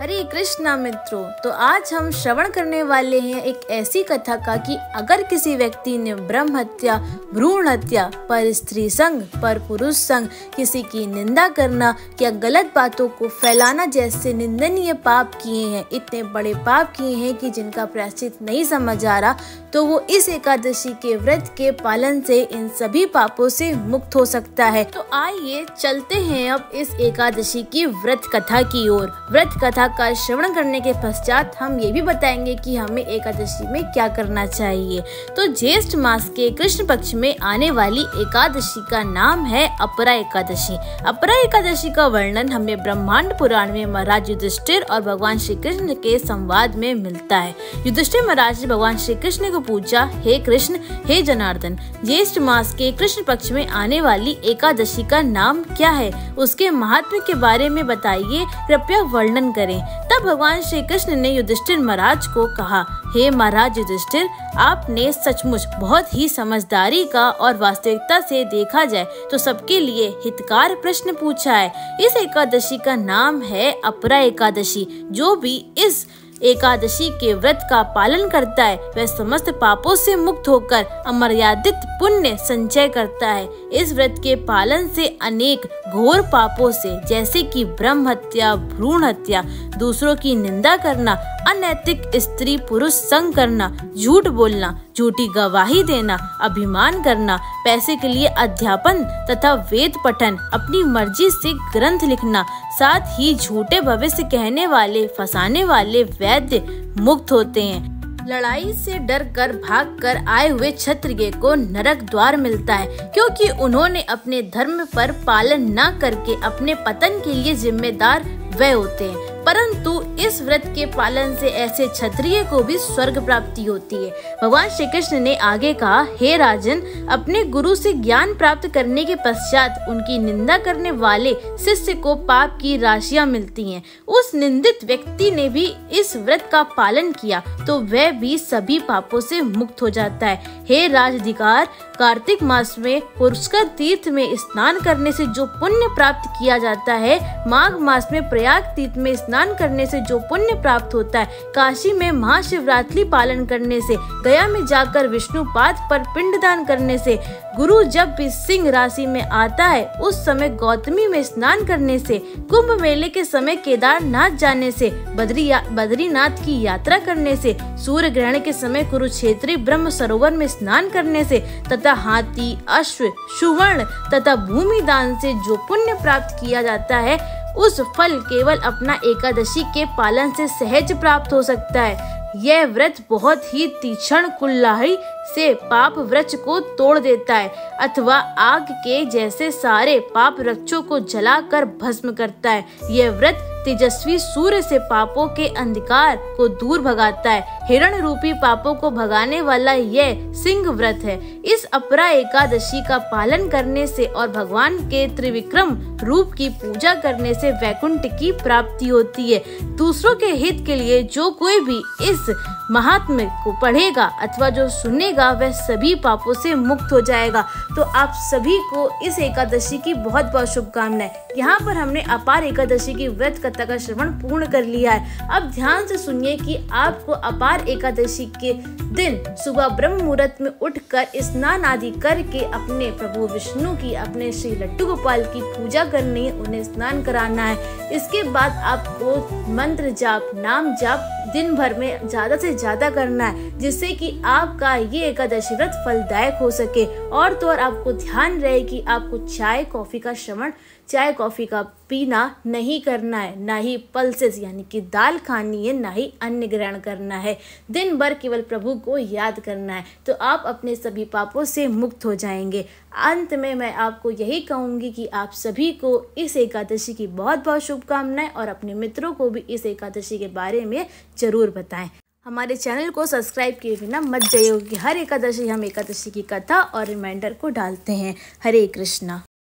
हरे कृष्णा मित्रों, तो आज हम श्रवण करने वाले हैं एक ऐसी कथा का कि अगर किसी व्यक्ति ने ब्रह्म हत्या, भ्रूण हत्या, पर स्त्री संग, पर पुरुष संग, किसी की निंदा करना या गलत बातों को फैलाना जैसे निंदनीय पाप किए हैं, इतने बड़े पाप किए हैं कि जिनका प्रायश्चित नहीं समझ आ रहा, तो वो इस एकादशी के व्रत के पालन से इन सभी पापों से मुक्त हो सकता है। तो आइए चलते हैं अब इस एकादशी की व्रत कथा की ओर। व्रत कथा का श्रवण करने के पश्चात हम ये भी बताएंगे कि हमें एकादशी में क्या करना चाहिए। तो ज्येष्ठ मास के कृष्ण पक्ष में आने वाली एकादशी का नाम है अपरा एकादशी। अपरा एकादशी का वर्णन हमें ब्रह्मांड पुराण में महाराज युधिष्ठिर और भगवान श्री कृष्ण के संवाद में मिलता है। युधिष्ठिर महाराज ने भगवान श्री कृष्ण को पूछा, हे कृष्ण, हे जनार्दन, ज्येष्ठ मास के कृष्ण पक्ष में आने वाली एकादशी का नाम क्या है, उसके महात्म्य के बारे में बताइए, कृपया वर्णन करें। तब भगवान श्री कृष्ण ने युधिष्ठिर महाराज को कहा, हे महाराज युधिष्ठिर, आपने सचमुच बहुत ही समझदारी का और वास्तविकता से देखा जाए तो सबके लिए हितकार प्रश्न पूछा है। इस एकादशी का नाम है अपरा एकादशी। जो भी इस एकादशी के व्रत का पालन करता है वह समस्त पापों से मुक्त होकर अमर्यादित पुण्य संचय करता है। इस व्रत के पालन से अनेक घोर पापों से, जैसे कि ब्रह्म हत्या, भ्रूण हत्या, दूसरों की निंदा करना, अनैतिक स्त्री पुरुष संग करना, झूठ बोलना, झूठी गवाही देना, अभिमान करना, पैसे के लिए अध्यापन तथा वेद पठन, अपनी मर्जी से ग्रंथ लिखना, साथ ही झूठे भविष्य कहने वाले, फंसाने वाले वैद्य मुक्त होते हैं। लड़ाई से डर कर भाग कर आए हुए क्षत्रिय को नरक द्वार मिलता है, क्योंकि उन्होंने अपने धर्म पर पालन न करके अपने पतन के लिए जिम्मेदार वह होते हैं। परंतु इस व्रत के पालन से ऐसे क्षत्रिय को भी स्वर्ग प्राप्ति होती है। भगवान श्री कृष्ण ने आगे कहा, हे राजन, अपने गुरु से ज्ञान प्राप्त करने के पश्चात उनकी निंदा करने वाले शिष्य को पाप की राशियां मिलती हैं। उस निंदित व्यक्ति ने भी इस व्रत का पालन किया तो वह भी सभी पापों से मुक्त हो जाता है। हे राजाधिकार, कार्तिक मास में पुष्कर तीर्थ में स्नान करने से जो पुण्य प्राप्त किया जाता है, माघ मास में प्रयाग तीर्थ में स्नान करने से जो पुण्य प्राप्त होता है, काशी में महाशिवरात्रि पालन करने से, गया में जाकर विष्णुपाद पर पिंडदान करने से, गुरु जब भी सिंह राशि में आता है उस समय गौतमी में स्नान करने से, कुंभ मेले के समय केदारनाथ जाने से, बद्रीनाथ की यात्रा करने से, सूर्य ग्रहण के समय कुरुक्षेत्री ब्रह्म सरोवर में स्नान करने से तथा हाथी, अश्व, सुवर्ण तथा भूमि दान से जो पुण्य प्राप्त किया जाता है, उस फल केवल अपना एकादशी के पालन से सहज प्राप्त हो सकता है। यह व्रत बहुत ही तीक्ष्ण कुल्हाड़ी से पाप वृक्ष को तोड़ देता है अथवा आग के जैसे सारे पाप वृक्षों को जलाकर भस्म करता है। यह व्रत तेजस्वी सूर्य से पापों के अंधकार को दूर भगाता है। हिरण रूपी पापों को भगाने वाला यह सिंह व्रत है। इस अपरा एकादशी का पालन करने से और भगवान के त्रिविक्रम रूप की पूजा करने से वैकुंठ की प्राप्ति होती है। दूसरों के हित के लिए जो कोई भी इस महात्म्य को पढ़ेगा अथवा जो सुनेगा वह सभी पापों से मुक्त हो जाएगा। तो आप सभी को इस एकादशी की बहुत बहुत शुभकामनाएं। यहाँ पर हमने अपार एकादशी की व्रत कथा का श्रवण पूर्ण कर लिया है। अब ध्यान से सुनिए कि आपको अपार एकादशी के दिन सुबह ब्रह्म मुहूर्त में उठकर स्नान आदि करके अपने प्रभु विष्णु की, अपने श्री लड्डू गोपाल की पूजा करनी है, उन्हें स्नान कराना है। इसके बाद आपको मंत्र जाप, नाम जाप दिन भर में ज्यादा से ज्यादा करना है, जिससे कि आपका ये एकादशी व्रत फलदायक हो सके। और तो और आपको ध्यान रहे कि आपको चाय कॉफी का श्रवण, चाय कॉफी का पीना नहीं करना है, ना ही पल्सेस यानी कि दाल खानी है, ना ही अन्न ग्रहण करना है। दिन भर केवल प्रभु को याद करना है, तो आप अपने सभी पापों से मुक्त हो जाएंगे। अंत में मैं आपको यही कहूँगी कि आप सभी को इस एकादशी की बहुत बहुत शुभकामनाएं और अपने मित्रों को भी इस एकादशी के बारे में जरूर बताएं। हमारे चैनल को सब्सक्राइब किए बिना मत जाइए कि हर एकादशी हम एकादशी की कथा और रिमाइंडर को डालते हैं। हरे कृष्णा।